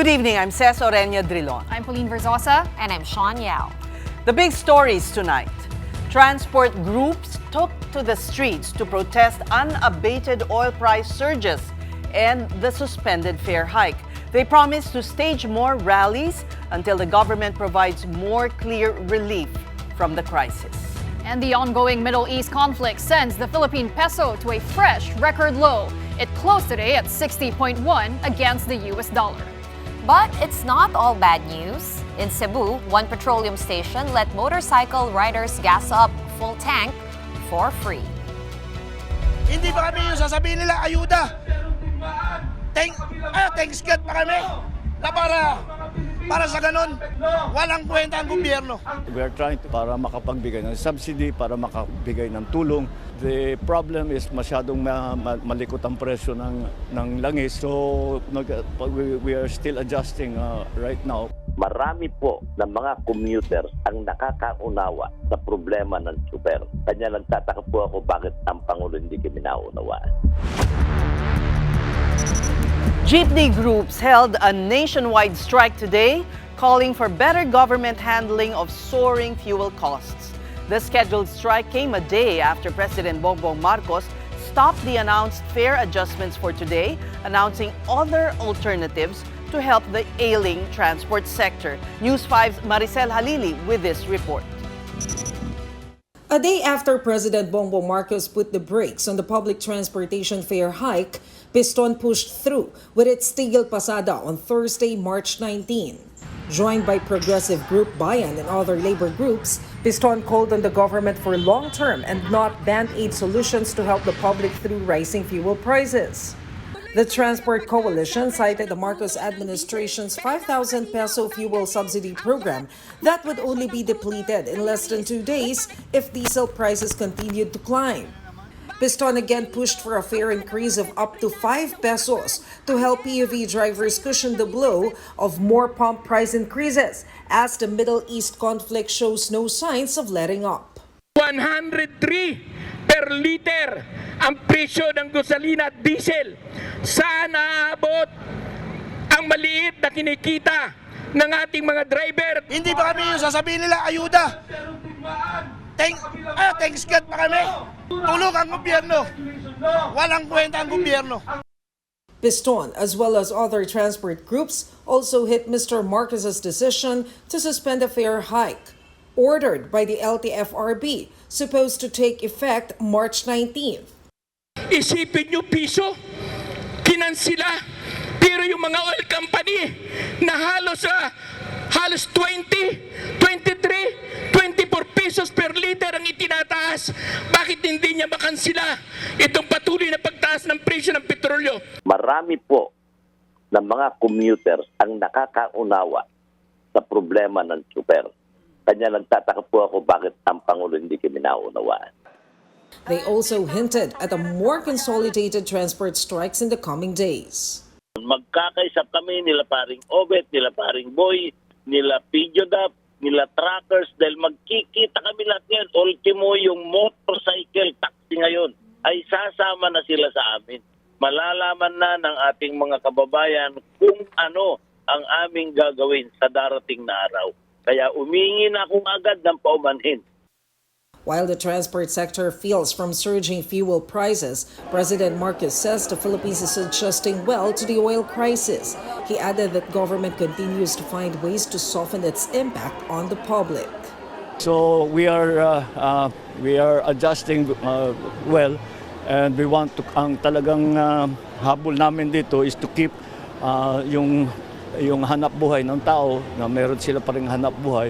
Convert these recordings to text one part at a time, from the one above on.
Good evening, I'm Ces Oreña-Drilon. I'm Pauline Verzosa. And I'm Shawn Yao. The big stories tonight. Transport groups took to the streets to protest unabated oil price surges and the suspended fare hike. They promised to stage more rallies until the government provides more clear relief from the crisis. And the ongoing Middle East conflict sends the Philippine peso to a fresh record low. It closed today at 60.1 against the US dollar. But it's not all bad news. In Cebu, one petroleum station let motorcycle riders gas up full tank for free. Hindi pa kami yung sasabihin nila, ayuda. Thanks God pa kami. Na para sa ganun, walang kwenta ang gobyerno. We are trying to para makapagbigay ng subsidy, para makabigay ng tulong. The problem is masyadong malikot ang presyo ng langis. So we are still adjusting right now. Marami po ng mga commuters ang nakakaunawa sa problema ng super. Kanya nagtataka po ako bakit ang Pangulo hindi kami naunawaan. Jeepney groups held a nationwide strike today, calling for better government handling of soaring fuel costs. The scheduled strike came a day after President Bongbong Marcos stopped the announced fare adjustments for today, announcing other alternatives to help the ailing transport sector. News 5's Maricel Halili with this report. A day after President Bongbong Marcos put the brakes on the public transportation fare hike, Piston pushed through with its Tigil Pasada on Thursday, March 19. Joined by progressive group Bayan and other labor groups, Piston called on the government for long-term and not band-aid solutions to help the public through rising fuel prices. The Transport Coalition cited the Marcos administration's 5,000 peso fuel subsidy program that would only be depleted in less than 2 days if diesel prices continued to climb. Piston again pushed for a fare increase of up to 5 pesos to help PUV drivers cushion the blow of more pump price increases as the Middle East conflict shows no signs of letting up. 103 per liter ang presyo ng gasolina at diesel. Saan aabot ang maliit na kinikita ng ating mga driver? Hindi pa kami yung sasabihin nila, ayuda. Thanks God pa kami. Tulong ang gobyerno. Walang kwenta ang gobyerno. Piston, as well as other transport groups, also hit Mr. Marcos's decision to suspend the fare hike, ordered by the LTFRB, supposed to take effect March 19th. Isipin nyo, piso, kinansila. Pero yung mga oil company na halos 20, 23, 24 pesos per liter ang itinataas. Bakit hindi niya makansila itong patuloy na pagtaas ng presyo ng petrolyo? Marami po ng mga commuters ang nakakaunawa sa problema ng super. Kanya nagtataka po ako bakit ang Pangulo hindi kami naunawaan. They also hinted at a more consolidated transport strikes in the coming days. Magkakaisap kami nila paring Obet, nila paring Boy, nila Pidjodap, nila Truckers dahil magkikita kami lahat ngayon. Ultimo yung motorcycle taxi ngayon ay sasama na sila sa amin. Malalaman na ng ating mga kababayan kung ano ang aming gagawin sa darating na araw. Kaya umingi na akong agad ng paumanhin. While the transport sector feels from surging fuel prices, President Marcos says the Philippines is adjusting well to the oil crisis. He added that government continues to find ways to soften its impact on the public. So we are adjusting well, and we want to ang talagang habol namin dito is to keep yung hanap buhay ng tao, na meron sila pa ring hanap buhay.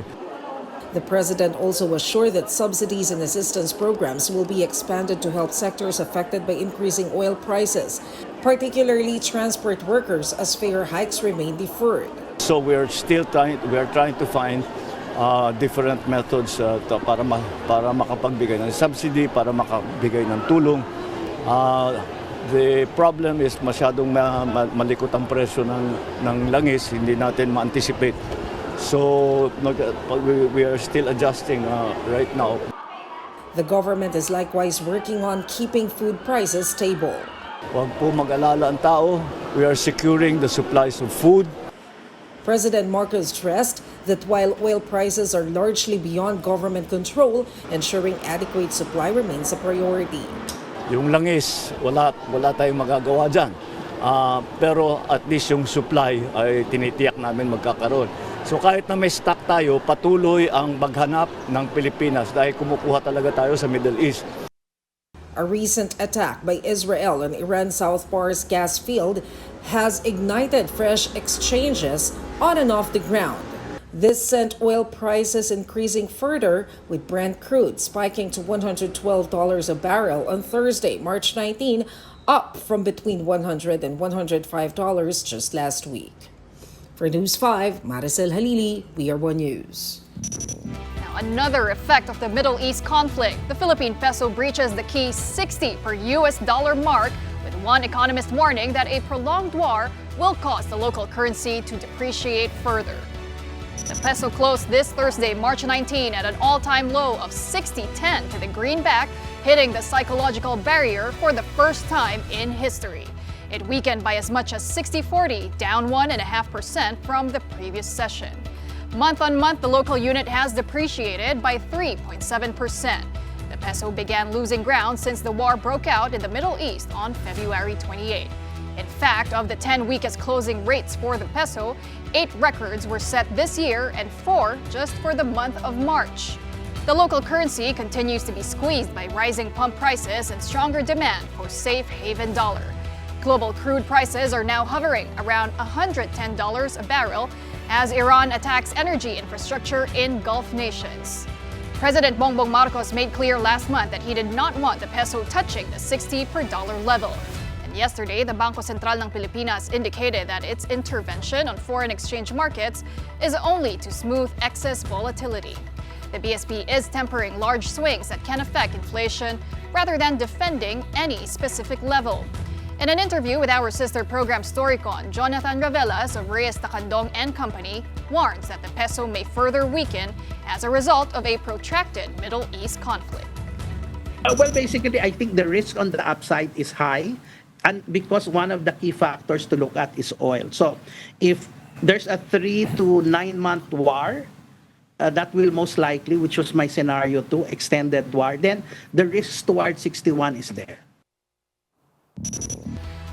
The president also assured that subsidies and assistance programs will be expanded to help sectors affected by increasing oil prices, particularly transport workers, as fare hikes remain deferred. So we are trying to find different methods para makapagbigay ng subsidy, para makabigay ng tulong. The problem is masyadong malikot ang presyo ng langis, hindi natin ma-anticipate. So we are still adjusting right now. The government is likewise working on keeping food prices stable. Huwag po mag-alala ang tao. We are securing the supplies of food. President Marcos stressed that while oil prices are largely beyond government control, ensuring adequate supply remains a priority. Yung langis, wala tayong magagawa dyan. Pero at least yung supply ay tinitiyak namin magkakaroon. So kahit na may stock tayo, patuloy ang maghanap ng Pilipinas dahil kumukuha talaga tayo sa Middle East. A recent attack by Israel on Iran's South Pars gas field has ignited fresh exchanges on and off the ground. This sent oil prices increasing further, with Brent crude spiking to $112 a barrel on Thursday, March 19, up from between $100 and $105 just last week. For News 5, Maricel Halili, We Are One News. Now, another effect of the Middle East conflict, the Philippine peso breaches the key 60 per US dollar mark, with one economist warning that a prolonged war will cause the local currency to depreciate further. The peso closed this Thursday, March 19, at an all-time low of 60.10 to the greenback, hitting the psychological barrier for the first time in history. It weakened by as much as 60.40, down 1.5% from the previous session. Month on month, the local unit has depreciated by 3.7%. The peso began losing ground since the war broke out in the Middle East on February 28. In fact, of the 10 weakest closing rates for the peso, 8 records were set this year and 4 just for the month of March. The local currency continues to be squeezed by rising pump prices and stronger demand for safe haven dollar. Global crude prices are now hovering around $110 a barrel as Iran attacks energy infrastructure in Gulf nations. President Bongbong Marcos made clear last month that he did not want the peso touching the 60 per dollar level. And yesterday, the Bangko Sentral ng Pilipinas indicated that its intervention on foreign exchange markets is only to smooth excess volatility. The BSP is tempering large swings that can affect inflation rather than defending any specific level. In an interview with our sister program Storycon, Jonathan Ravelas of Reyes Tacandong and Company warns that the peso may further weaken as a result of a protracted Middle East conflict. Well, basically, I think the risk on the upside is high, and because one of the key factors to look at is oil. So if there's a 3 to 9 month war, that will most likely, which was my scenario 2, extended war, then the risk towards 61 is there.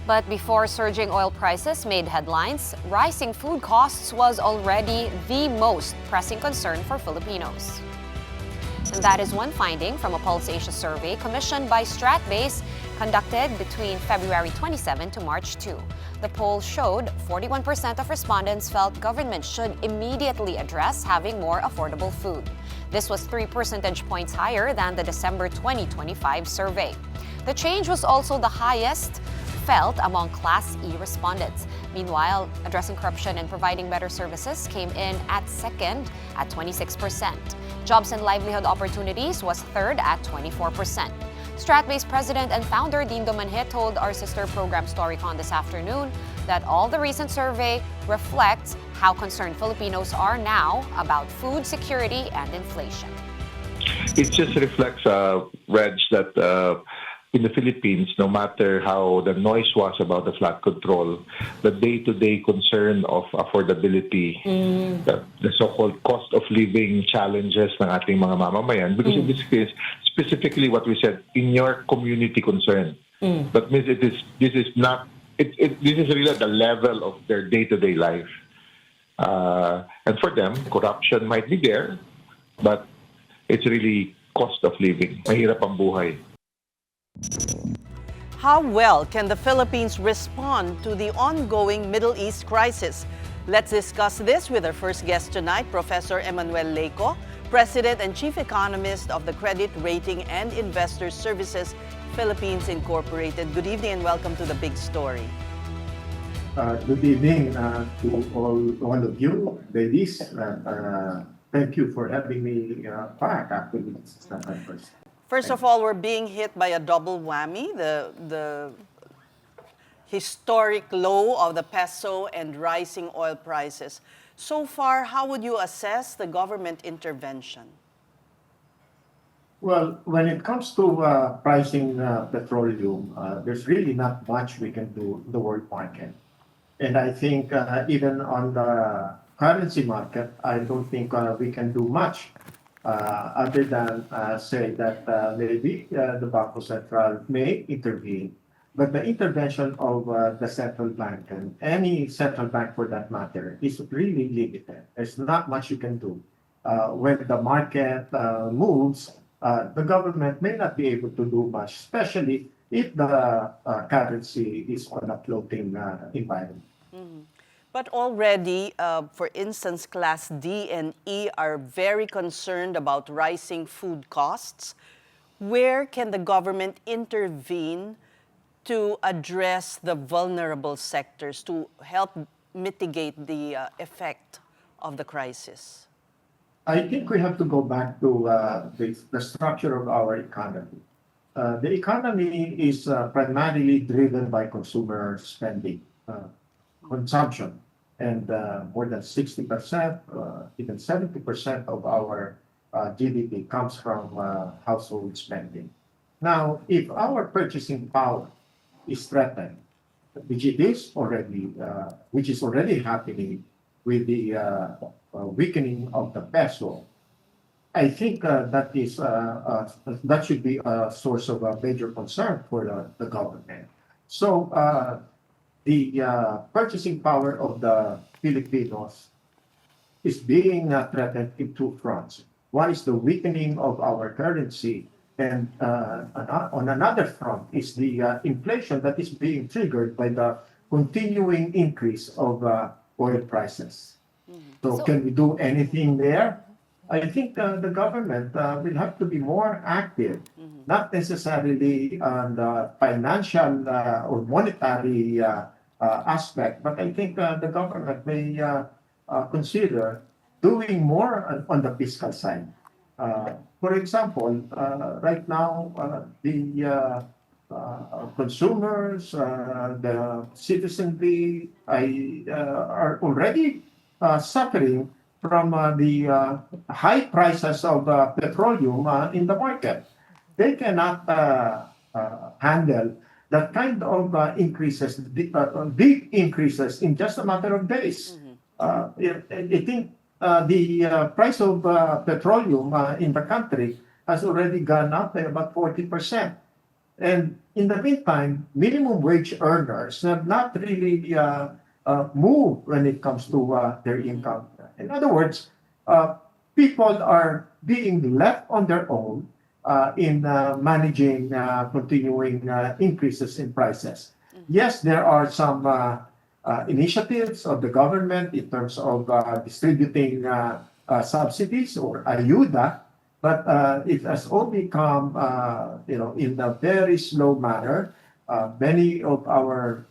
But before surging oil prices made headlines, rising food costs was already the most pressing concern for Filipinos. And that is one finding from a Pulse Asia survey commissioned by Stratbase conducted between February 27 to March 2. The poll showed 41% of respondents felt government should immediately address having more affordable food. This was 3 percentage points higher than the December 2025 survey. The change was also the highest felt among Class E respondents. Meanwhile, addressing corruption and providing better services came in at second at 26%. Jobs and livelihood opportunities was third at 24%. Stratbase president and founder Dean Domanhe told our sister program Storycon this afternoon that all the recent survey reflects how concerned Filipinos are now about food security and inflation. It just reflects, Reg, that in the Philippines, no matter how the noise was about the flood control, the day-to-day concern of affordability, the so-called cost of living challenges ng ating mga mamamayan, because in this case, specifically what we said, in your community concern. That means this is really at the level of their day-to-day life. And for them, corruption might be there, but it's really cost of living. Mahirap ang buhay. How well can the Philippines respond to the ongoing Middle East crisis? Let's discuss this with our first guest tonight, Professor Emmanuel Leco, President and Chief Economist of the Credit Rating and Investor Services Philippines Incorporated. Good evening and welcome to The Big Story. Good evening to all of you, ladies. Thank you for having me back after this first. First of all, we're being hit by a double whammy, the historic low of the peso and rising oil prices. So far, how would you assess the government intervention? Well, when it comes to pricing petroleum, there's really not much we can do in the world market. And I think even on the currency market, I don't think we can do much other than say that maybe the Banco Central may intervene. But the intervention of the central bank and any central bank for that matter is really limited. There's not much you can do. When the market moves, the government may not be able to do much, especially if the currency is on a floating environment. But already, for instance, Class D and E are very concerned about rising food costs. Where can the government intervene to address the vulnerable sectors to help mitigate the effect of the crisis? I think we have to go back to the structure of our economy. The economy is primarily driven by consumer spending, consumption, and more than 60%, even 70% of our GDP comes from household spending. Now, if our purchasing power is threatened, which is already happening with the weakening of the peso, I think that should be a source of a major concern for the government. So the purchasing power of the Filipinos is being threatened in two fronts. One is the weakening of our currency, and on another front is the inflation that is being triggered by the continuing increase of oil prices. So can we do anything there? I think the government will have to be more active, not necessarily on the financial or monetary aspect, but I think the government may consider doing more on the fiscal side. For example, right now, the consumers, the citizenry are already suffering from the high prices of petroleum in the market. They cannot handle that kind of increases, big increases in just a matter of days. I think the price of petroleum in the country has already gone up by about 40%. And in the meantime, minimum wage earners have not really moved when it comes to their income. In other words, people are being left on their own in managing continuing increases in prices. Yes, there are some initiatives of the government in terms of distributing subsidies or ayuda, but it has all become, in a very slow manner. Many of our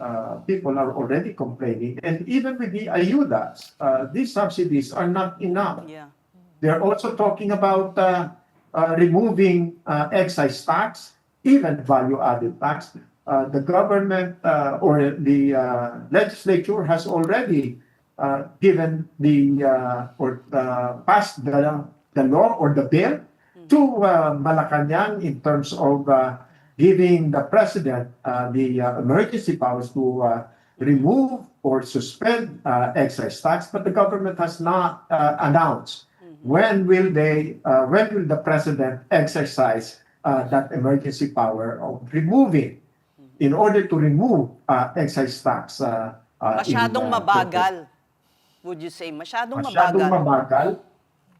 people are already complaining, and even with the ayudas, these subsidies are not enough. They're also talking about removing excise tax, even value-added tax. The government or the legislature has already given passed the law or the bill to Malacanang in terms of giving the president the emergency powers to remove or suspend excise tax, but the government has not announced when will the president exercise that emergency power of removing, in order to remove excise tax. Masyadong mabagal, would you say? Masyadong mabagal.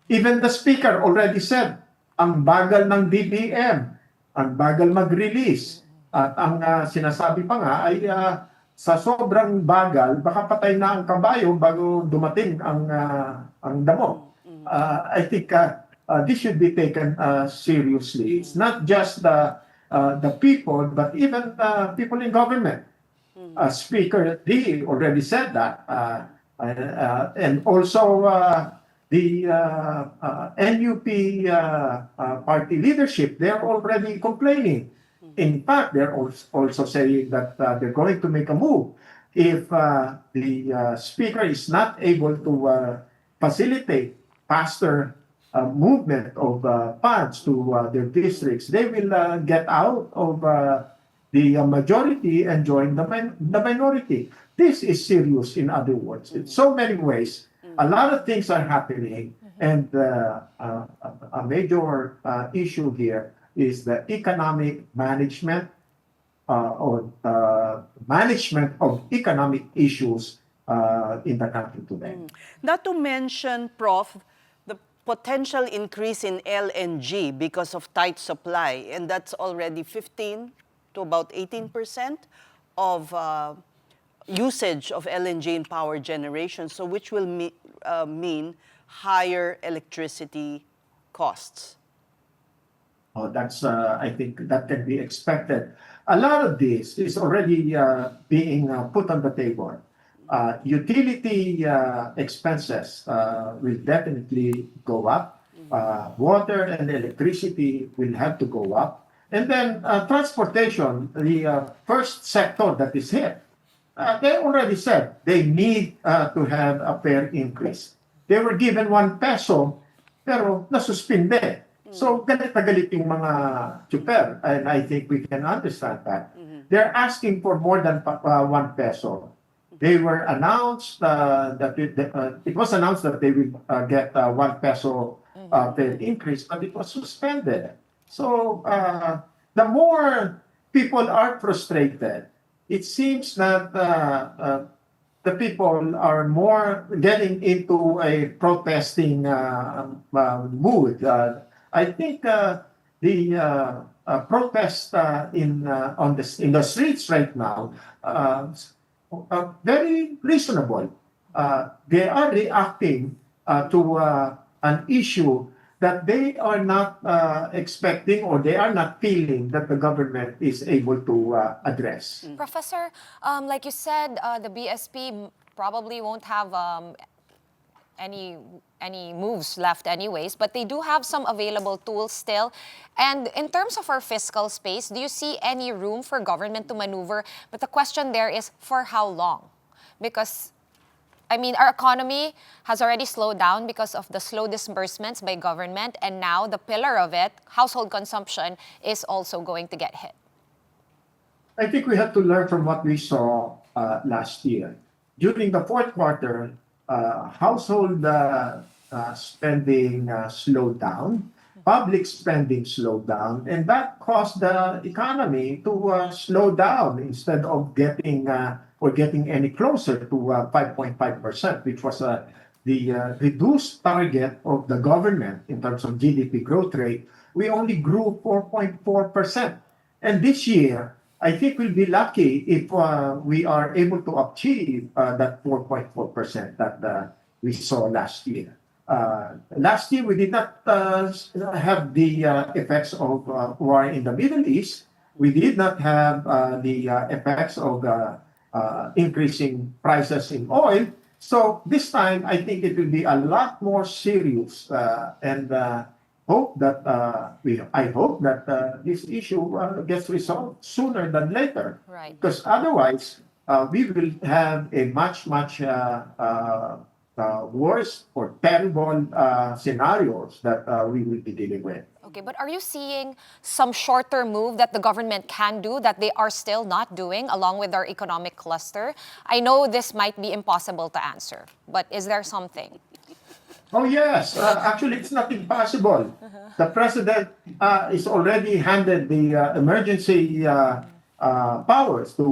Even the speaker already said, ang bagal ng DBM, ang bagal mag-release. At ang sinasabi pa nga ay sa sobrang bagal, baka patay na ang kabayo bago dumating ang damo. I think this should be taken seriously. It's not just the people, but even people in government. Speaker D already said that. And also the NUP party leadership, they're already complaining. In fact, they're also saying that they're going to make a move. If the speaker is not able to facilitate faster movement of funds to their districts, they will get out of the majority enjoying the minority. This is serious, in other words. In so many ways, a lot of things are happening, and a major issue here is the economic management or management of economic issues in the country today. Not to mention, Prof, the potential increase in LNG because of tight supply, and that's already 15 to about 18% of usage of LNG in power generation, so which will mean higher electricity costs. Oh, that's, I think that can be expected. A lot of this is already being put on the table. Utility expenses will definitely go up. Water and electricity will have to go up. And then transportation, the first sector that is hit, they already said they need to have a fare increase. They were given 1 peso, pero nasuspinde. So galit na galit yung mga chuper, and I think we can understand that. They're asking for more than 1 peso. They were announced that it was announced that they will get 1 peso fare increase, but it was suspended. So the more people are frustrated, it seems that the people are more getting into a protesting mood. I think the protest in the streets right now are very reasonable. They are reacting to an issue that they are not expecting, or they are not feeling that the government is able to address. Professor, like you said, the BSP probably won't have any moves left anyways, but they do have some available tools still. And in terms of our fiscal space, do you see any room for government to maneuver? But the question there is, for how long? Because, I mean, our economy has already slowed down because of the slow disbursements by government, and now the pillar of it, household consumption, is also going to get hit. I think we have to learn from what we saw last year. During the fourth quarter, household spending slowed down, public spending slowed down, and that caused the economy to slow down instead of getting any closer to 5.5%, which was the reduced target of the government in terms of GDP growth rate. We only grew 4.4%. And this year, I think we'll be lucky if we are able to achieve that 4.4% that we saw last year. Last year, we did not have the effects of war in the Middle East. We did not have the effects of increasing prices in oil. So this time, I think it will be a lot more serious, and hope that I hope that this issue gets resolved sooner than later. Right. Because otherwise, we will have a much worse or terrible scenarios that we will be dealing with. Okay, but are you seeing some shorter move that the government can do that they are still not doing along with our economic cluster? I know this might be impossible to answer, but is there something? Oh yes, actually it's not impossible. The president is already handed the emergency powers to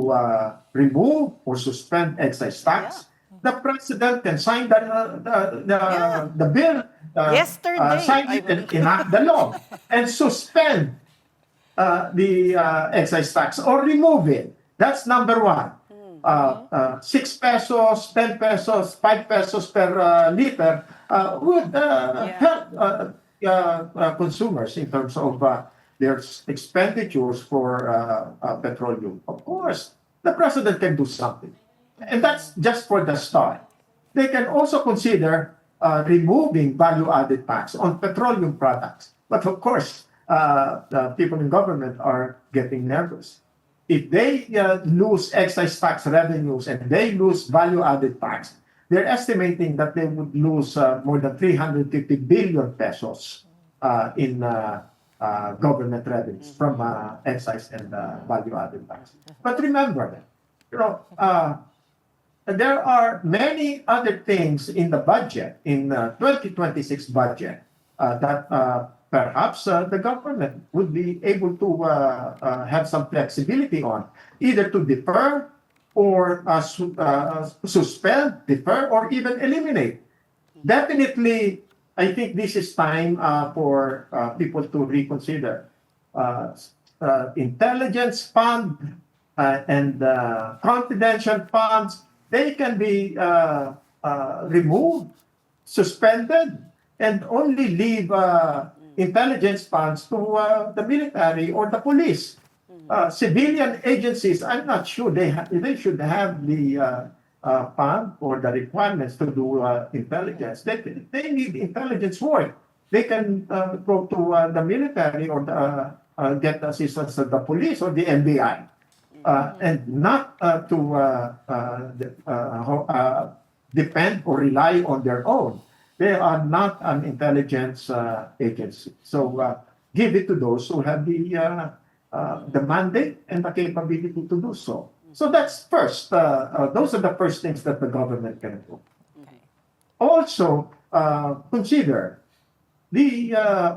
remove or suspend excise tax. The president can sign the bill, Yesterday, sign it and enact the law, and suspend the excise tax or remove it. That's number one. 6 pesos, 10 pesos, 5 pesos per liter would help consumers in terms of their expenditures for petroleum. Of course, the president can do something. And that's just for the start. They can also consider removing value-added tax on petroleum products. But of course, the people in government are getting nervous. If they lose excise tax revenues and they lose value-added tax, they're estimating that they would lose more than 350 billion pesos in government revenues from excise and value-added tax. But remember, you know, there are many other things in the budget, in 2026 budget, that perhaps the government would be able to have some flexibility on, either to defer or suspend, defer, or even eliminate. Definitely, I think this is time for people to reconsider. Intelligence fund and confidential funds, they can be removed, suspended, and only leave intelligence funds to the military or the police. Civilian agencies, I'm not sure they should have the fund or the requirements to do intelligence. They need intelligence work. They can go to the military or get assistance of the police or the NBI, and not to depend or rely on their own. They are not an intelligence agency. So give it to those who have the mandate and the capability to do so. So that's first. Those are the first things that the government can do. Okay. Also, consider the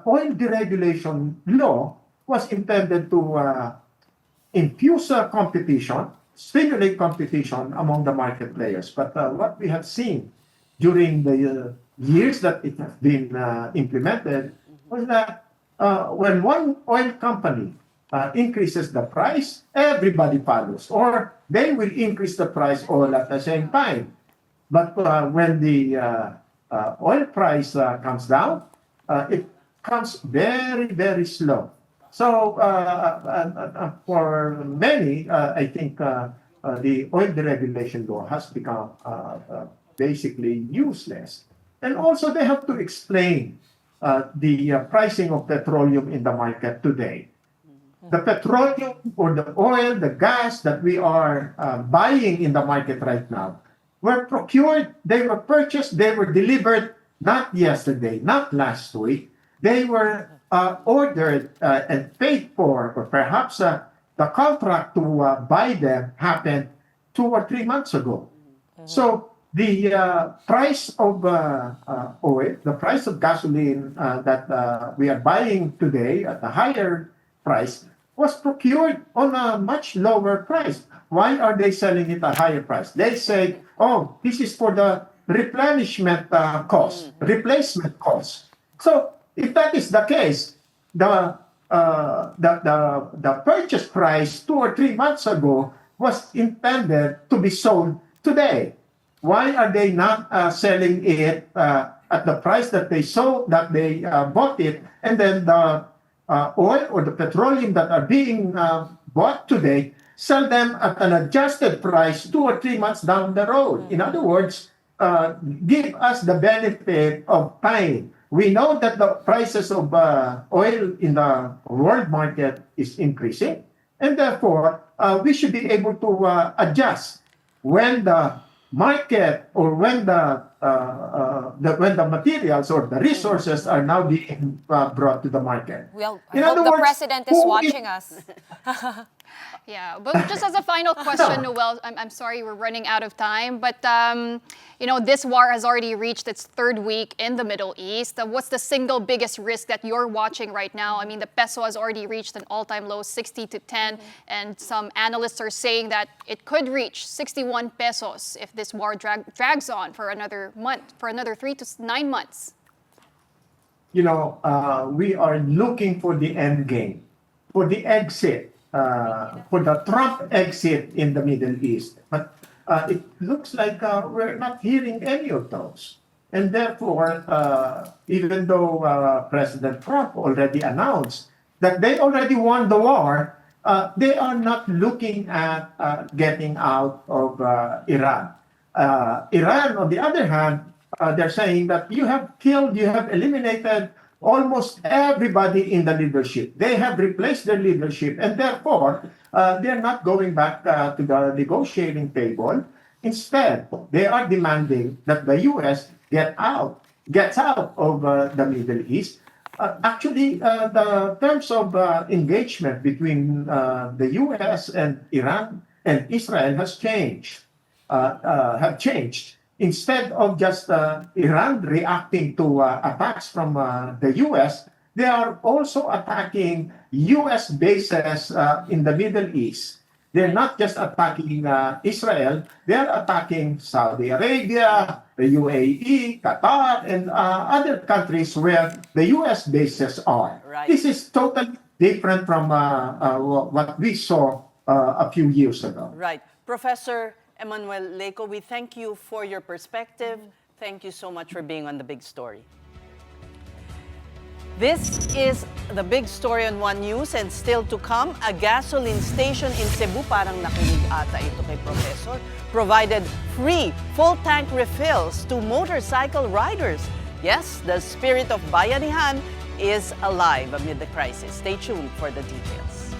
oil deregulation law was intended to infuse competition, stimulate competition among the market players. But what we have seen during the years that it has been implemented was that when one oil company increases the price, everybody follows, or they will increase the price all at the same time. But when the oil price comes down, it comes very, very slow. So for many, I think the oil deregulation law has become basically useless. And also they have to explain the pricing of petroleum in the market today. The petroleum or the oil, the gas that we are buying in the market right now were procured, they were purchased, they were delivered not yesterday, not last week. They were ordered and paid for, or perhaps the contract to buy them happened 2 or 3 months ago. So the price of oil, the price of gasoline that we are buying today at a higher price was procured on a much lower price. Why are they selling it at a higher price? They say, oh, this is for the replenishment cost, replacement cost. So if that is the case, the purchase price 2 or 3 months ago was intended to be sold today. Why are they not selling it at the price that they sold, that they bought it, and then the oil or the petroleum that are being bought today, sell them at an adjusted price 2 or 3 months down the road? In other words, give us the benefit of time. We know that the prices of oil in the world market is increasing, and therefore we should be able to adjust when the market or when the materials or the resources are now being brought to the market. Well, I hope the president is watching us. Yeah, but just as a final question, Noel, I'm sorry we're running out of time, but this war has already reached its third week in the Middle East. What's the single biggest risk that you're watching right now? I mean, the peso has already reached an all-time low, 60 to 10, and some analysts are saying that it could reach 61 pesos if this war drags on for another month, for another 3 to 9 months. We are looking for the end game, for the exit. For the Trump exit in the Middle East. But it looks like we're not hearing any of those. And therefore, even though President Trump already announced that they already won the war, they are not looking at getting out of Iran. Iran, on the other hand, they're saying that you have eliminated almost everybody in the leadership. They have replaced their leadership, and therefore, they're not going back to the negotiating table. Instead, they are demanding that the U.S. gets out of the Middle East. The terms of engagement between the U.S. and Iran and Israel have changed. Instead of just Iran reacting to attacks from the U.S., they are also attacking U.S. bases in the Middle East. They're not just attacking Israel, they're attacking Saudi Arabia, the UAE, Qatar, and other countries where the U.S. bases are. Right. This is totally different from what we saw a few years ago. Right. Professor Emmanuel Leco, we thank you for your perspective. Thank you so much for being on The Big Story. This is The Big Story on One News, and still to come, a gasoline station in Cebu, parang nakinig ata ito kay Professor, provided free full-tank refills to motorcycle riders. Yes, the spirit of bayanihan is alive amid the crisis. Stay tuned for the details.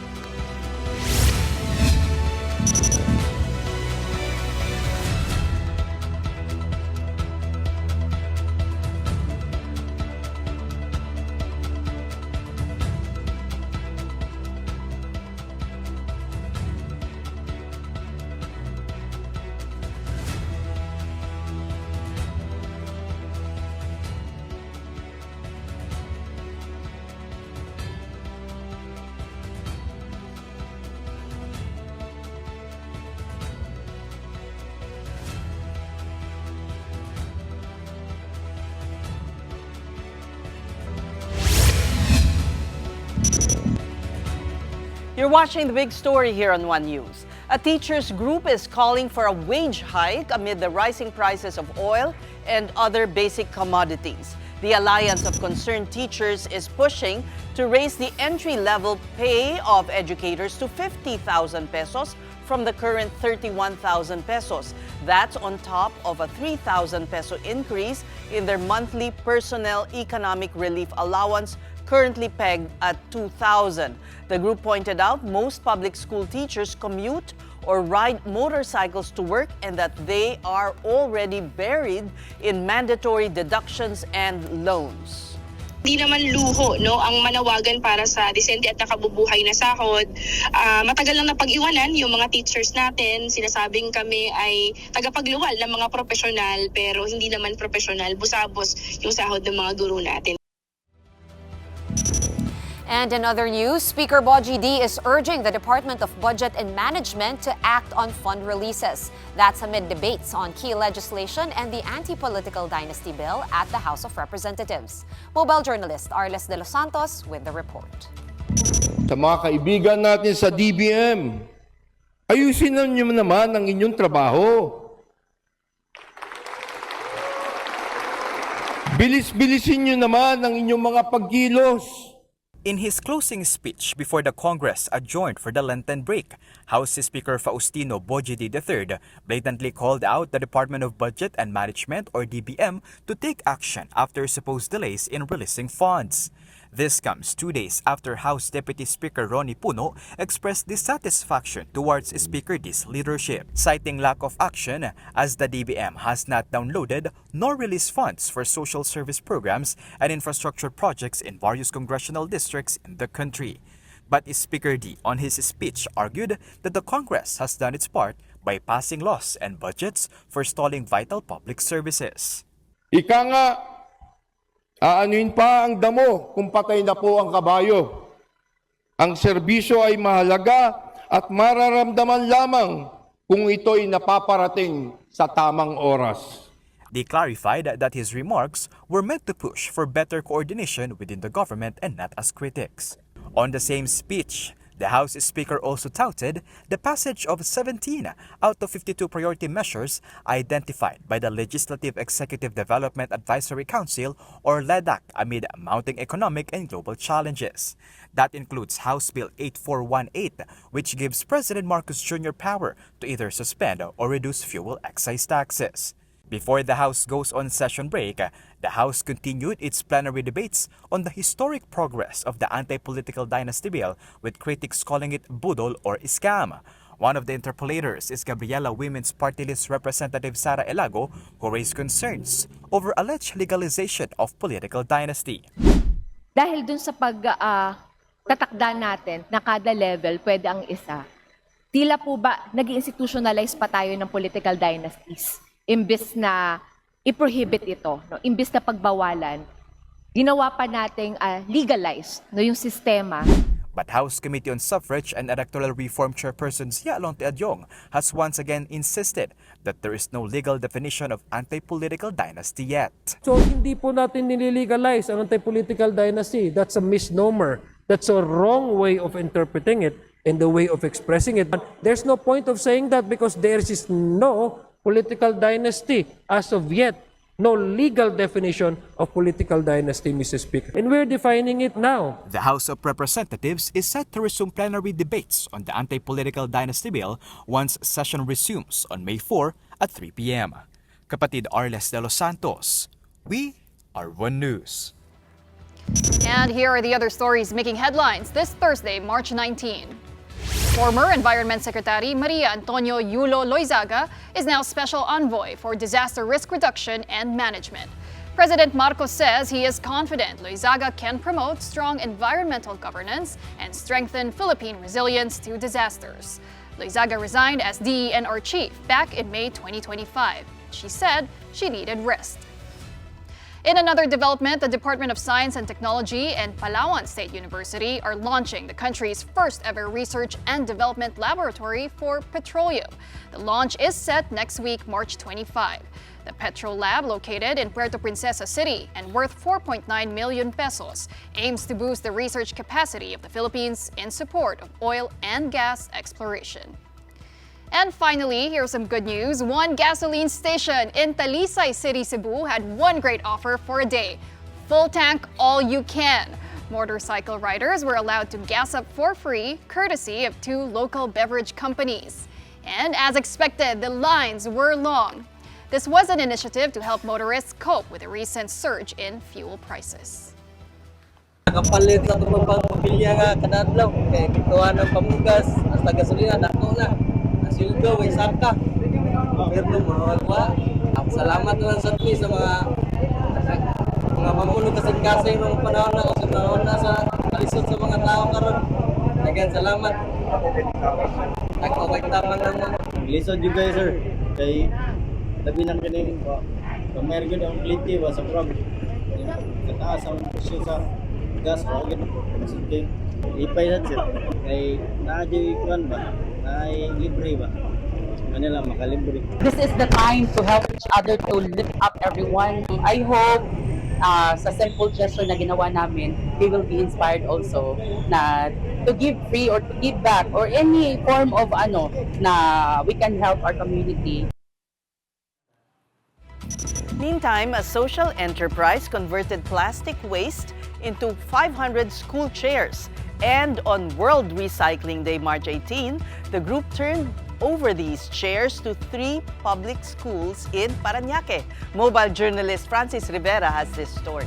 You're watching The Big Story here on One News. A teachers group is calling for a wage hike amid the rising prices of oil and other basic commodities. The Alliance of Concerned Teachers is pushing to raise the entry-level pay of educators to 50,000 pesos from the current 31,000 pesos. That's on top of a 3,000 peso increase in their monthly personnel economic relief allowance, currently pegged at 2,000. The group pointed out most public school teachers commute or ride motorcycles to work and that they are already buried in mandatory deductions and loans. Hindi naman luho, no, ang manawagan para sa disente at nakabubuhay na sahod. Matagal lang napag-iwanan yung mga teachers natin. Sinasabing kami ay tagapagluwal ng mga profesional, pero hindi naman profesional. Busabos yung sahod ng mga guro natin. And in other news, Speaker Bogie D is urging the Department of Budget and Management to act on fund releases. That's amid debates on key legislation and the anti-political dynasty bill at the House of Representatives. Mobile journalist Arles de los Santos with the report. Sa mga kaibigan natin sa DBM, ayusin niyo naman ang inyong trabaho. Bilis-bilisin niyo naman ang inyong mga pagkilos. In his closing speech before the Congress adjourned for the Lenten break, House Speaker Faustino Bogie D III blatantly called out the Department of Budget and Management or DBM to take action after supposed delays in releasing funds. This comes 2 days after House Deputy Speaker Ronnie Puno expressed dissatisfaction towards Speaker D's leadership, citing lack of action as the DBM has not downloaded nor released funds for social service programs and infrastructure projects in various congressional districts in the country. But Speaker D on his speech argued that the Congress has done its part by passing laws and budgets for stalling vital public services. Ika nga, aanuin pa ang damo kung patay na po ang kabayo. Ang serbisyo ay mahalaga at mararamdaman lamang kung ito'y napaparating sa tamang oras. They clarified that his remarks were meant to push for better coordination within the government and not as critics. On the same speech, the House Speaker also touted the passage of 17 out of 52 priority measures identified by the Legislative Executive Development Advisory Council or LEDAC amid mounting economic and global challenges. That includes House Bill 8418, which gives President Marcos Jr. power to either suspend or reduce fuel excise taxes. Before the House goes on session break, the House continued its plenary debates on the historic progress of the anti-political dynasty bill, with critics calling it budol or scam. One of the interpollators is Gabriela Women's Party List Representative Sara Elago, who raised concerns over alleged legalization of political dynasty. dahil dun sa tatakda natin na kada level pwede ang isa, tila po ba nag-institutionalize pa tayo ng political dynasties? Imbis na i-prohibit ito, no? Imbis na pagbawalan, ginawa pa nating legalize no, yung sistema. But House Committee on Suffrage and Electoral Reform Chairperson Sia Lonte-Adyong has once again insisted that there is no legal definition of anti-political dynasty yet. So hindi po natin nililegalize ang anti-political dynasty. That's a misnomer. That's a wrong way of interpreting it and the way of expressing it. But there's no point of saying that because there is no political dynasty as of yet. No legal definition of political dynasty, Mr. Speaker. And we're defining it now. The House of Representatives is set to resume plenary debates on the anti-political dynasty bill once session resumes on May 4 at 3 p.m. Kapatid Arles de los Santos, we are One News. And here are the other stories making headlines this Thursday, March 19. Former Environment Secretary Maria Antonio Yulo Loizaga is now Special Envoy for Disaster Risk Reduction and Management. President Marcos says he is confident Loizaga can promote strong environmental governance and strengthen Philippine resilience to disasters. Loizaga resigned as DENR chief back in May 2025. She said she needed rest. In another development, the Department of Science and Technology and Palawan State University are launching the country's first ever research and development laboratory for petroleum. The launch is set next week, March 25. The Petro Lab, located in Puerto Princesa City and worth 4.9 million pesos, aims to boost the research capacity of the Philippines in support of oil and gas exploration. And finally, here's some good news. One gasoline station in Talisay City, Cebu had one great offer for a day. Full tank, all you can. Motorcycle riders were allowed to gas up for free, courtesy of two local beverage companies. And as expected, the lines were long. This was an initiative to help motorists cope with the recent surge in fuel prices. Nakapalit na itong pamilya nga kadadlaw. Kaya bituan ng pamugas, hasta gasolina, dako na. Nasildo, way saka. Pero mga salamat naman sa sa mga mamuno kasing-kasing ng panahon na o sa panahon na sa kalisod sa mga tao karon. Dagan salamat. Ako kay tamang naman. Lisod juga sir. Kay tabi lang kining pamergod ang quality wa sa prom. Kataas ang presyo sa gas o gid. Sige. Ipay na sir. Kay naadyo ikuan ba? Ay libre ba? Manila makalibre. This is the time to help each other to lift up everyone. I hope sa simple gesture na ginawa namin, they will be inspired also na to give free or to give back or any form of na we can help our community. Meantime, a social enterprise converted plastic waste into 500 school chairs. And on World Recycling Day, March 18, the group turned over these chairs to 3 public schools in Parañaque. Mobile journalist Francis Rivera has this story.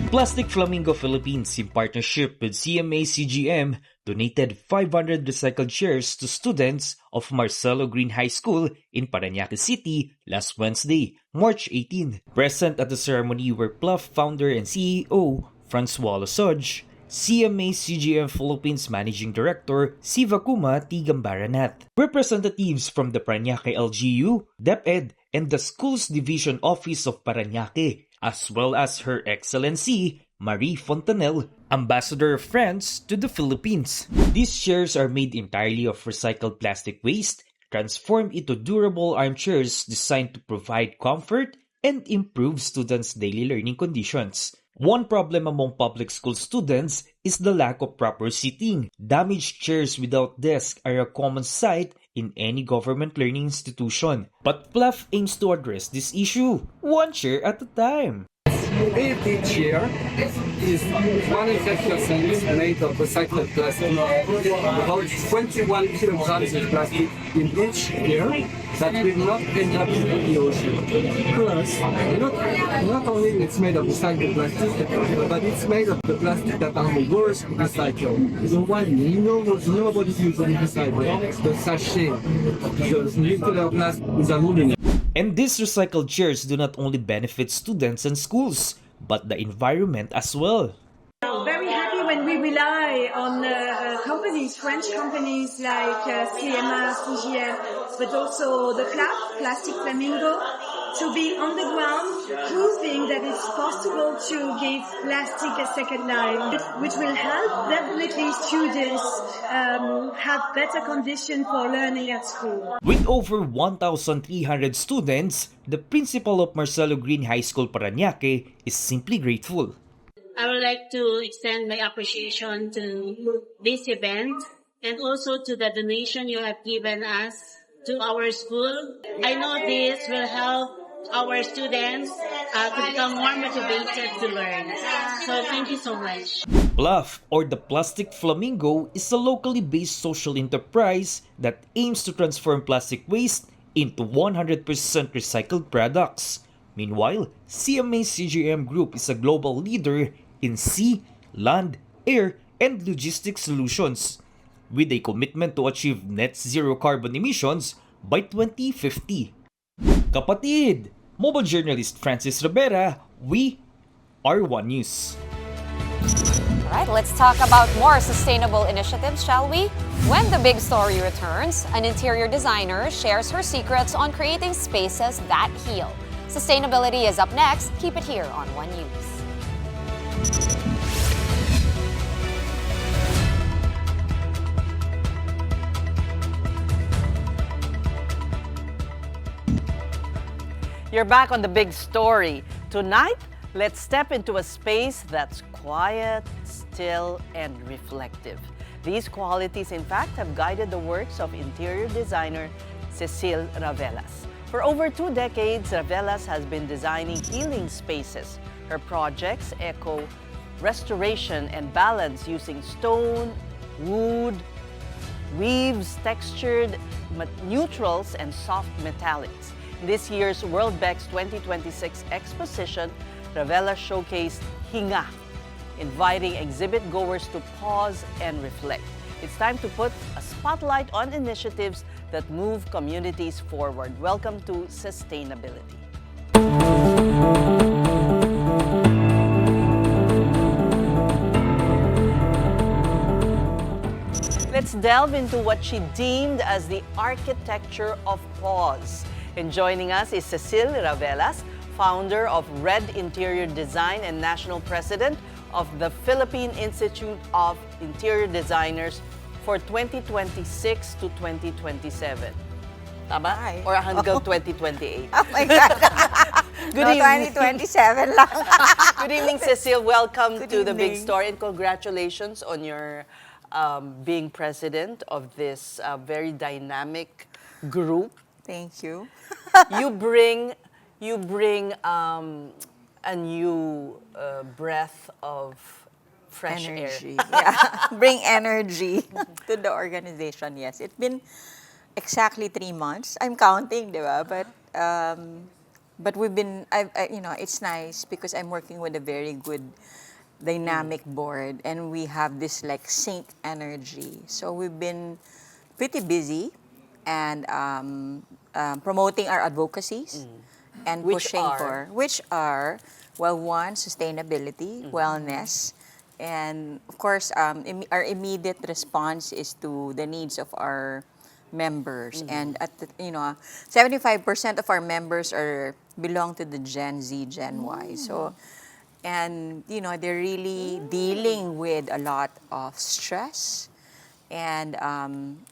Plastic Flamingo Philippines, in partnership with CMA-CGM, donated 500 recycled chairs to students of Marcelo Green High School in Parañaque City last Wednesday, March 18. Present at the ceremony were Pluff founder and CEO Francois Losoj, CMA-CGM Philippines Managing Director Siva Kuma Tigambaranat, representatives from the Parañaque LGU, DepEd, and the Schools Division Office of Parañaque, as well as Her Excellency Marie Fontanel, Ambassador of France to the Philippines. These chairs are made entirely of recycled plastic waste, transformed into durable armchairs designed to provide comfort and improve students' daily learning conditions. One problem among public school students is the lack of proper seating. Damaged chairs without desk are a common sight in any government learning institution. But Pluff aims to address this issue, one chair at a time. Every chair is 100% made of recycled plastic. About 21 kilograms of plastic in each chair that will not end up in the ocean. Plus, not only it's made of recycled plastic, but it's made of the plastic that are worse recycled. The one nobody uses recycled, the sachet, because nuclear plastic is aluminum. And these recycled chairs do not only benefit students and schools, but the environment as well. rely on companies, French companies like CMA, CGM, but also the PLAF, Plastic Flamingo, to be on the ground, proving that it's possible to give plastic a second life, which will help definitely students have better conditions for learning at school. With over 1,300 students, the principal of Marcelo Green High School Parañaque is simply grateful. I would like to extend my appreciation to this event and also to the donation you have given us to our school. I know this will help our students to become more motivated to learn. So thank you so much. PLAF, or the Plastic Flamingo, is a locally based social enterprise that aims to transform plastic waste into 100% recycled products. Meanwhile, CMA-CGM Group is a global leader in sea, land, air, and logistics solutions, with a commitment to achieve net zero carbon emissions by 2050. Kapatid! Mobile journalist Francis Rivera, we are One News. Alright, let's talk about more sustainable initiatives, shall we? When the big story returns, an interior designer shares her secrets on creating spaces that heal. Sustainability is up next. Keep it here on One News. You're back on the big story. Tonight, let's step into a space that's quiet, still, and reflective. These qualities, in fact, have guided the works of interior designer Cecile Ravelas. For over 2 decades, Ravelas has been designing healing spaces. Her projects echo restoration and balance using stone, wood, weaves, textured neutrals, and soft metallics. In this year's World Bex 2026 exposition, Ravelas showcased Hinga, inviting exhibit goers to pause and reflect. It's time to put a spotlight on initiatives that move communities forward. Welcome to Sustainability. Let's delve into what she deemed as the architecture of pause. And joining us is Cecile Ravelas, founder of Red Interior Design and national president of the Philippine Institute of Interior Designers for 2026 to 2027. Tama? Hi. Or hanggang 2028? Oh my God. Good No, evening. 2027 lang. Good evening, Cecile. Welcome Good to the Big evening. Story, and congratulations on your being president of this very dynamic group. Thank you. you bring a new breath of fresh Energy. air. Yeah. Bring energy to the organization. Yes. It's been exactly 3 months. I'm counting, di ba? But we've been, it's nice because I'm working with a very good dynamic board, and we have this like sync energy. So we've been pretty busy and promoting our advocacies and Which pushing are? which are, well, one, sustainability, wellness, and of course, our immediate response is to the needs of our members. And at 75% of our members belong to the Gen Z, Gen Y. So, and they're really dealing with a lot of stress. And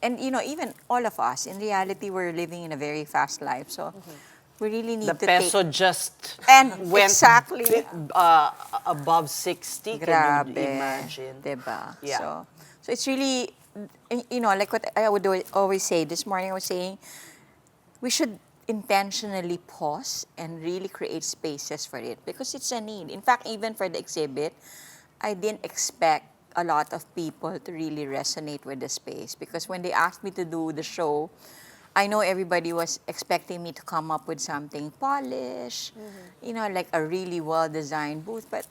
even all of us, in reality, we're living in a very fast life. So we really need The to peso take... just And went exactly. above 60. Grabe, Can you imagine? diba? Yeah. So it's really, like what I would always say, this morning I was saying, we should intentionally pause and really create spaces for it because it's a need. In fact, even for the exhibit, I didn't expect a lot of people to really resonate with the space because when they asked me to do the show, I know everybody was expecting me to come up with something polished, like a really well-designed booth. But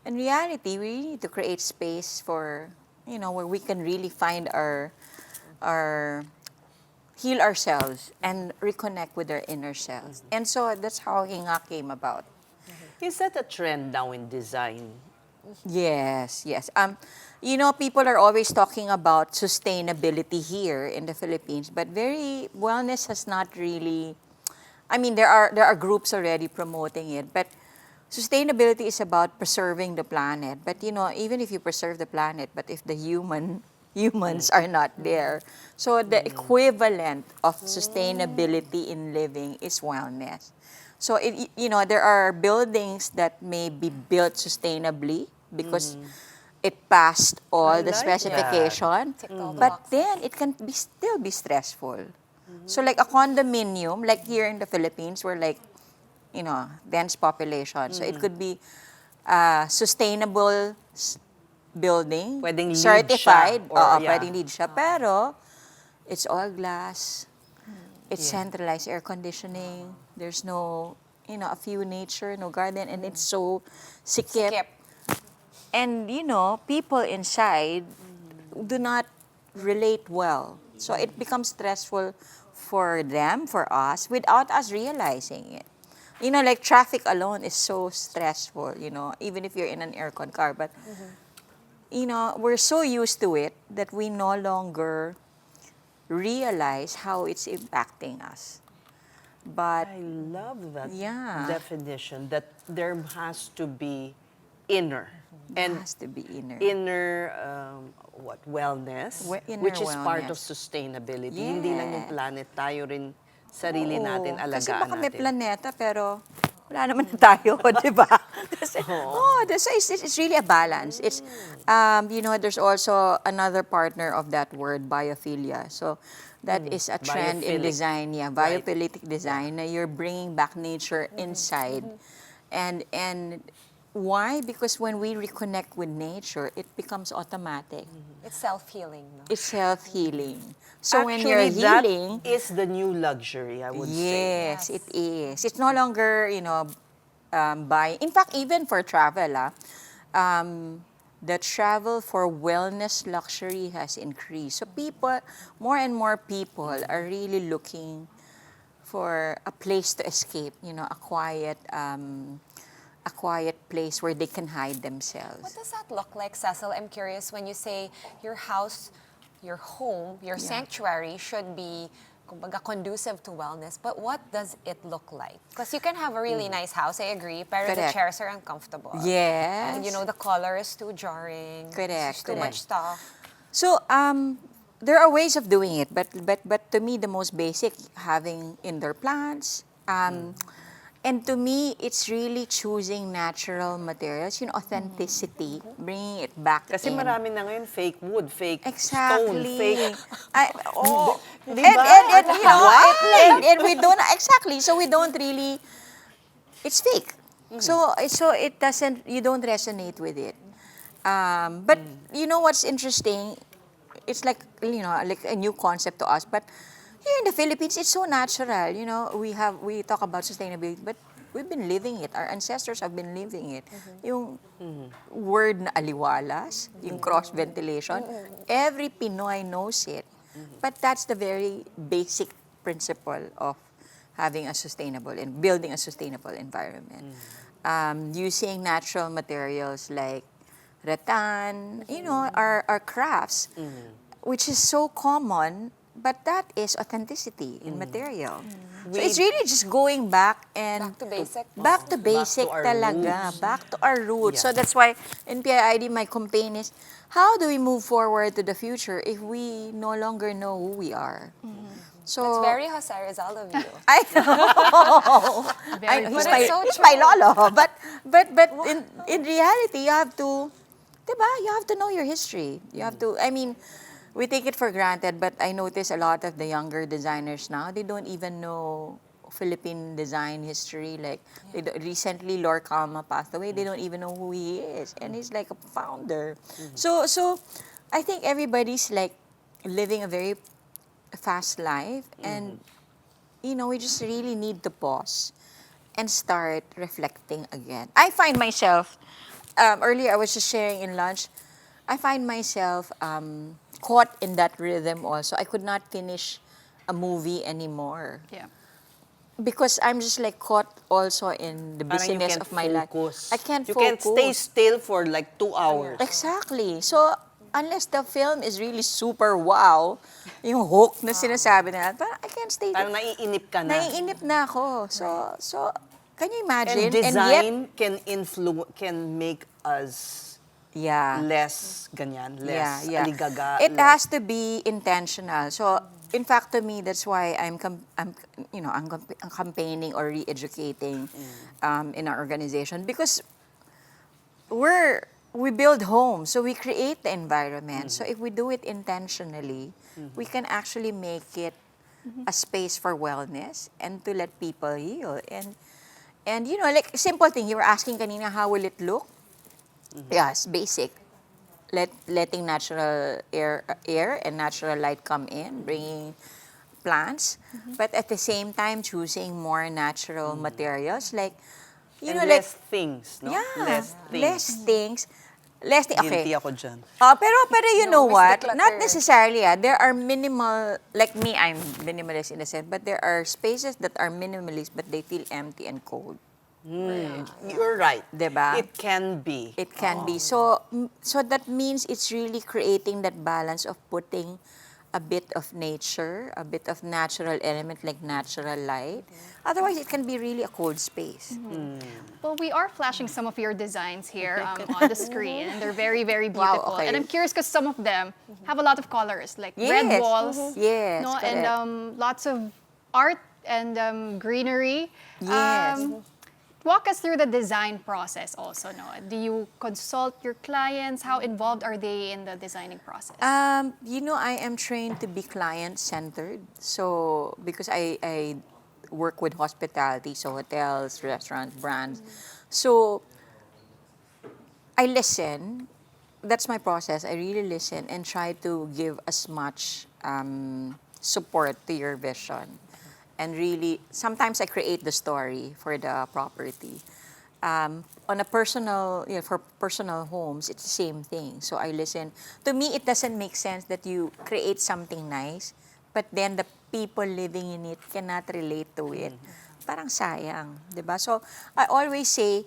in reality, we need to create space for, where we can really find heal ourselves and reconnect with our inner selves. And so that's how Hinga came about. Is that a trend now in design? Yes, yes. You know, people are always talking about sustainability here in the Philippines, but wellness has not really. I mean, there are groups already promoting it, but sustainability is about preserving the planet. But you know, even if you preserve the planet, but if the humans are not there, so the equivalent of sustainability in living is wellness. So you know, there are buildings that may be built sustainably because it passed all the specification, but then it can still be stressful. So like a condominium, like here in the Philippines, we're like, you know, dense population. So it could be sustainable building, Pwedeng LEED certified, siya, or yeah. pwedeng LEED siya, pero it's all glass. It's centralized air conditioning. There's no, you know, a few nature, no garden, and it's so sikip. And, you know, people inside do not relate well. So it becomes stressful for them, for us, without us realizing it. You know, like traffic alone is so stressful, you know, even if you're in an aircon car. But, you know, we're so used to it that we no longer realize how it's impacting us. But I love that yeah. definition, that there has to be inner. And has to be inner. Inner, wellness, Inner which is part of wellness. sustainability. Yeah. Hindi lang yung planet, tayo rin sarili natin, alagaan Kasi baka may natin. planeta, pero wala naman na tayo, di ba? Kasi, it's really a balance. It's, you know, there's also another partner of that word, biophilia. So, that is a trend in Biophilic. design, biophilic design, na you're bringing back nature inside. And why? Because when we reconnect with nature, it becomes automatic. It's self-healing. No? It's self-healing. So when Actually, you're healing, that is the new luxury, I would say. yes, it is. It's no longer, you know, buying. In fact, even for travel, the travel for wellness luxury has increased. So people, more and more people are really looking for a place to escape, you know, a quiet place where they can hide themselves. What does that look like, Cecil? I'm curious, when you say your house, your home, your sanctuary should be kumbaga, conducive to wellness, but what does it look like? Because you can have a really nice house, I agree, but the Correct. chairs are uncomfortable. Yes. And you know, the color is too jarring. Correct, There's too much stuff. So, there are ways of doing it, but to me, the most basic, having indoor plants, and to me, it's really choosing natural materials, you know, authenticity, bringing it back Kasi in. marami na ngayon fake wood, fake Exactly. stone, fake... And you know, and we don't, exactly, so we don't really, it's fake. So it doesn't, you don't resonate with it. But you know what's interesting? It's like, you know, like a new concept to us, but here in the Philippines, it's so natural. You know, we talk about sustainability, but we've been living it. Our ancestors have been living it. Yung word na aliwalas, yung cross ventilation, every Pinoy knows it. But that's the very basic principle of having a sustainable and building a sustainable environment. Using natural materials like rattan, you know, our crafts, which is so common, but that is authenticity in material. So it's really just going back and Back to basic. Back to basic our talaga. roots. Back to our roots. Yeah. So that's why in PIID, my campaign is, how do we move forward to the future if we no longer know who we are? So That's very Jose Rizal of you. I know. He's my lolo. But in reality, you have to, diba? You have to know your history. You have to, I mean, we take it for granted, but I notice a lot of the younger designers now, they don't even know Philippine design history. Like, recently, Lord Calma passed away. They don't even know who he is. And he's like a founder. So I think everybody's like living a very fast life. And, you know, we just really need to pause and start reflecting again. I find myself, earlier I was just sharing in lunch, I find myself caught in that rhythm also. I could not finish a movie anymore. Yeah. because I'm just like caught also in the Parang you busyness can't of my life. focus. I can't You focus. can't stay still for like 2 hours. Exactly. So, unless the film is really super wow, yung hook na sinasabi nila, parang I can't stay Parang there. naiinip ka na. Naiinip na ako. So, can you imagine? And design can make us less ganyan, less aligaga. It has to be intentional. So, in fact, to me, that's why I'm campaigning or re-educating in our organization, because we build homes, so we create the environment. So if we do it intentionally, we can actually make it a space for wellness and to let people heal. And like simple thing, you were asking kanina, how will it look? Yes, basic. Letting natural air and natural light come in, bringing plants, but at the same time choosing more natural materials, like less things, no? Yeah, Less things. Okay. Guilty ako dyan. Pero you know what? Not necessarily. There are minimal, like me, I'm minimalist in a sense, but there are spaces that are minimalist, but they feel empty and cold. You're right. Diba? It can be. It can be. So that means it's really creating that balance of putting a bit of nature, a bit of natural element like natural light. Otherwise, it can be really a cold space. Well, we are flashing some of your designs here on the screen, and they're very, very beautiful. okay. And I'm curious because some of them have a lot of colors, like red Yes. walls, Yes, no, correct. and lots of art and greenery. Yes. Walk us through the design process also, no? Do you consult your clients? How involved are they in the designing process? I am trained to be client-centered. So, because I work with hospitality, so hotels, restaurants, brands. So, I listen. That's my process. I really listen and try to give as much support to your vision. And really, sometimes I create the story for the property. On a personal, for personal homes, it's the same thing. So I listen. To me, it doesn't make sense that you create something nice, but then the people living in it cannot relate to it. Parang sayang, diba? So I always say,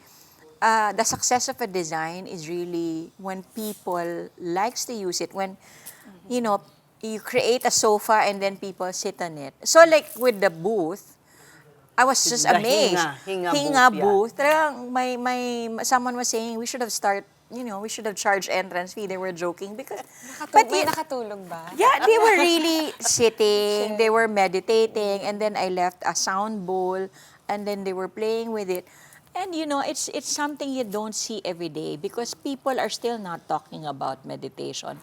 the success of a design is really when people likes to use it. When, you create a sofa and then people sit on it. So like with the booth, I was just The amazed. hinga booth, booth. Talagang someone was saying we should have charged entrance fee. They were joking because May nakatulog ba? yeah, they were really sitting, they were meditating, and then I left a sound bowl, and then they were playing with it. And it's something you don't see every day because people are still not talking about meditation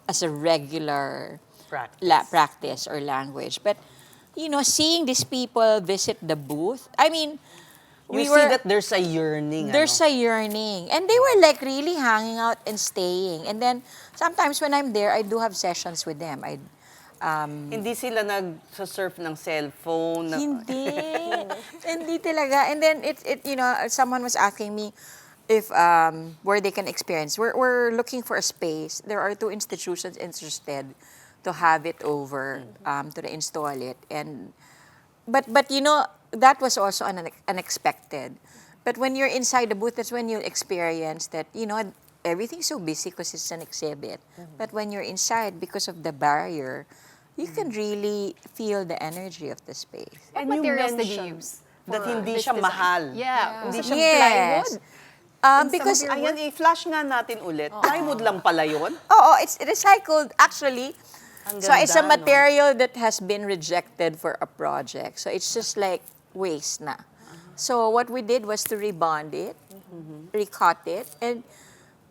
as a regular practice or language. But, seeing these people visit the booth, I mean, We see that there's a yearning. There's a yearning. And they were like really hanging out and staying. And then, sometimes when I'm there, I do have sessions with them. Hindi sila nag-surf ng cellphone. Hindi. Hindi talaga. And then, someone was asking me, if where they can experience. We're looking for a space. There are 2 institutions interested to have it over, to install it. But that was also unexpected. But when you're inside the booth, that's when you experience that, everything's so busy because it's an exhibit. But when you're inside, because of the barrier, you can really feel the energy of the space. What materials did you use? That hindi this siya design? mahal. Yeah. Hindi Was siya it plywood? Because ayan, i-flash nga natin ulit. Plywood lang pala yun. It's recycled actually. So it's a material that has been rejected for a project. So it's just like waste na. So what we did was to rebond it, recut it, and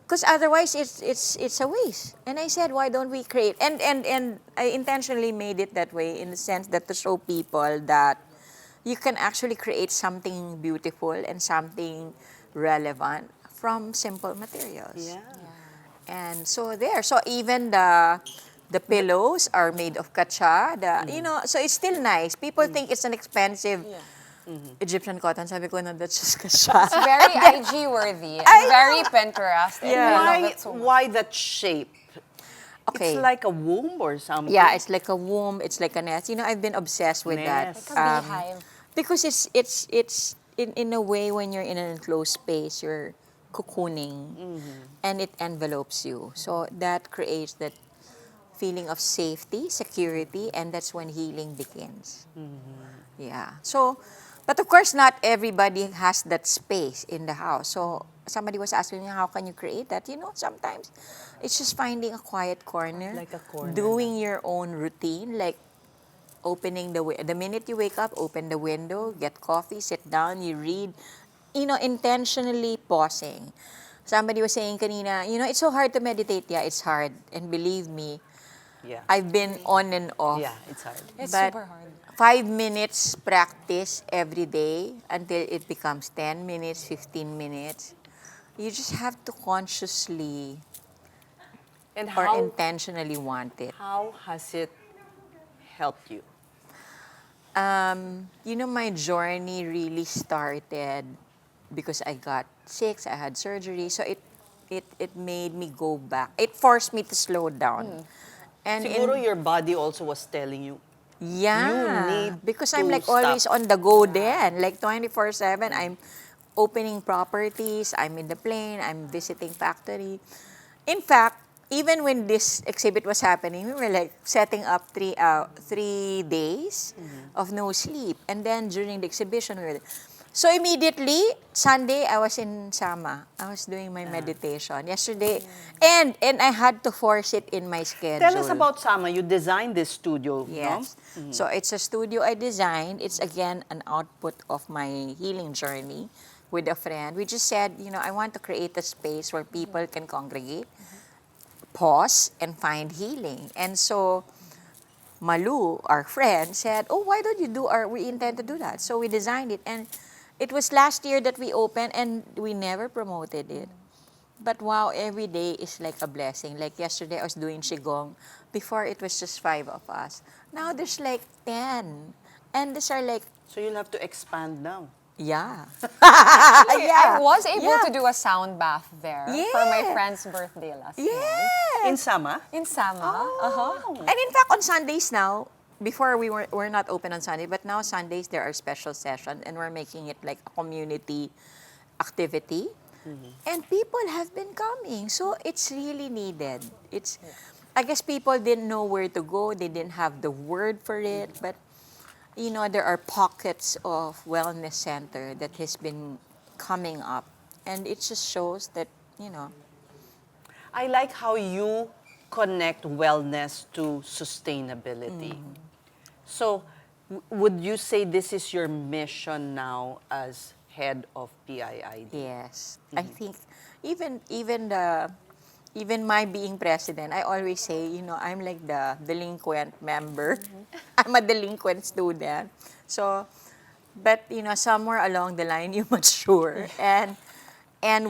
because otherwise it's a waste. And I said, why don't we create? And I intentionally made it that way in the sense that to show people that you can actually create something beautiful and something relevant from simple materials. Yeah. And so even the pillows are made of kacha. So it's still nice. People think it's an expensive Egyptian cotton. Sabi ko, no, that's just kacha. It's very IG worthy and very Pinterest. Yeah. Why that shape? Okay. It's like a womb or something. Yeah, it's like a womb. It's like a nest. I've been obsessed with that. Like a beehive. Because it's in a way when you're in an enclosed space, you're cocooning and it envelopes you. So that creates that feeling of safety, security, and that's when healing begins. Yeah. So, but of course, not everybody has that space in the house. So somebody was asking me, how can you create that? You know, sometimes it's just finding a quiet corner, Like a corner. doing your own routine, like opening the minute you wake up, open the window, get coffee, sit down, you read, you know, intentionally pausing. Somebody was saying kanina, you know, it's so hard to meditate. Yeah, it's hard. And believe me, Yeah. I've been on and off. Yeah, it's hard. It's super hard. 5 minutes practice every day until it becomes 10 minutes, 15 minutes. You just have to consciously And or how, intentionally want it. how has it helped you? You know, my journey really started because I got sick, I had surgery, so it made me go back. It forced me to slow down. And Siguro your body also was telling you, yeah, you need because to I'm like stop. always on the go then, like 24/7. I'm opening properties, I'm in the plane, I'm visiting factory. In fact, even when this exhibit was happening, we were like setting up 3 days of no sleep. And then during the exhibition, we were so immediately, Sunday, I was in Sama. I was doing my meditation. Yesterday, and I had to force it in my schedule. Tell us about Sama. You designed this studio, Yes. no? So it's a studio I designed. It's again an output of my healing journey with a friend. We just said, you know, I want to create a space where people can congregate, pause, and find healing. And so Malu, our friend, said, oh, why don't you we intend to do that. So we designed it. And it was last year that we opened and we never promoted it. But wow, every day is like a blessing. Like yesterday, I was doing Qigong. Before, it was just 5 of us. Now, there's like 10. And these are like... So you'll have to expand now. Yeah. Actually, Yeah. I was able Yeah. to do a sound bath there for my friend's birthday last month. In Sama? In Sama. And in fact, on Sundays now, before we're not open on Sunday, but now Sundays there are special sessions and we're making it like a community activity. And people have been coming. So it's really needed. I guess people didn't know where to go. They didn't have the word for it. But, you know, there are pockets of wellness center that has been coming up. And it just shows that, you know. I like how you connect wellness to sustainability. So, would you say this is your mission now as head of PIID? Yes. I think even my being president, I always say, you know, I'm like the delinquent member. I'm a delinquent student. So, but, you know, somewhere along the line, you mature. And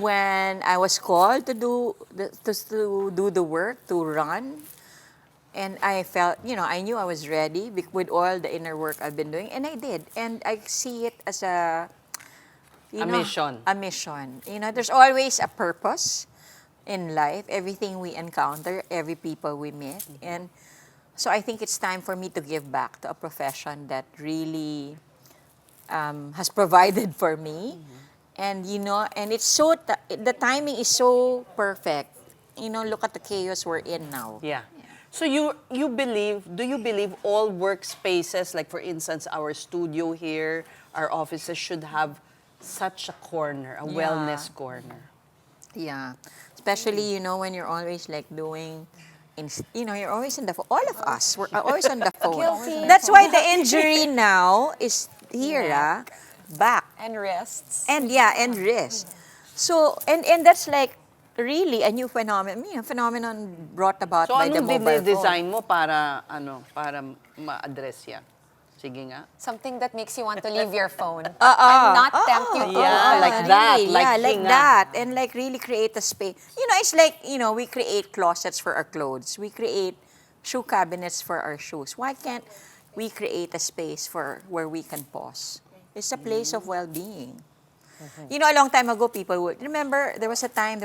when I was called to do the work, to run, and I felt, you know, I knew I was ready with all the inner work I've been doing, and I did. And I see it as a mission. A mission. You know, there's always a purpose in life, everything we encounter, every people we meet. And so I think it's time for me to give back to a profession that really has provided for me. And, you know, and it's so, the timing is so perfect. You know, look at the chaos we're in now. Yeah. So do you believe all workspaces, like for instance, our studio here, our offices should have such a corner, a wellness corner? Yeah. Especially, you know, when you're always like doing, you know, you're always on the phone. All of us, we're always on the phone. Guilty. That's why the injury now is here, back. And wrists. And wrist. So, and that's like really a new phenomenon brought about So by the anong mobile design phone. mo para ma-address yan? Sige nga. Something that makes you want to leave your phone. I'm not tempted to. Yeah, like that. Really, Like yeah, like hinga. that. And like really create a space. You know, it's like, you know, we create closets for our clothes. We create shoe cabinets for our shoes. Why can't we create a space for where we can pause? It's a place of well-being. You know, a long time ago, people would, remember, there was a trend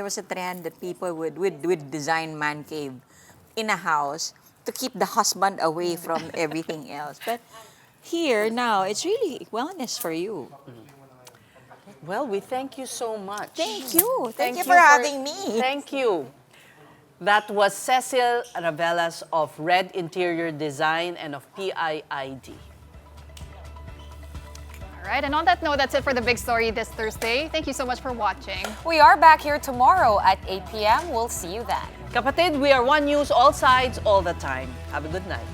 that people would design man cave in a house to keep the husband away from everything else. But here now, it's really wellness for you. Well, we thank you so much. Thank you. Thank you for having me. Thank you. That was Cecil Ravelas of Red Interior Design and of PIID. All right, and on that note, that's it for the Big Story this Thursday. Thank you so much for watching. We are back here tomorrow at 8 p.m. We'll see you then. Kapatid, we are One News, all sides, all the time. Have a good night.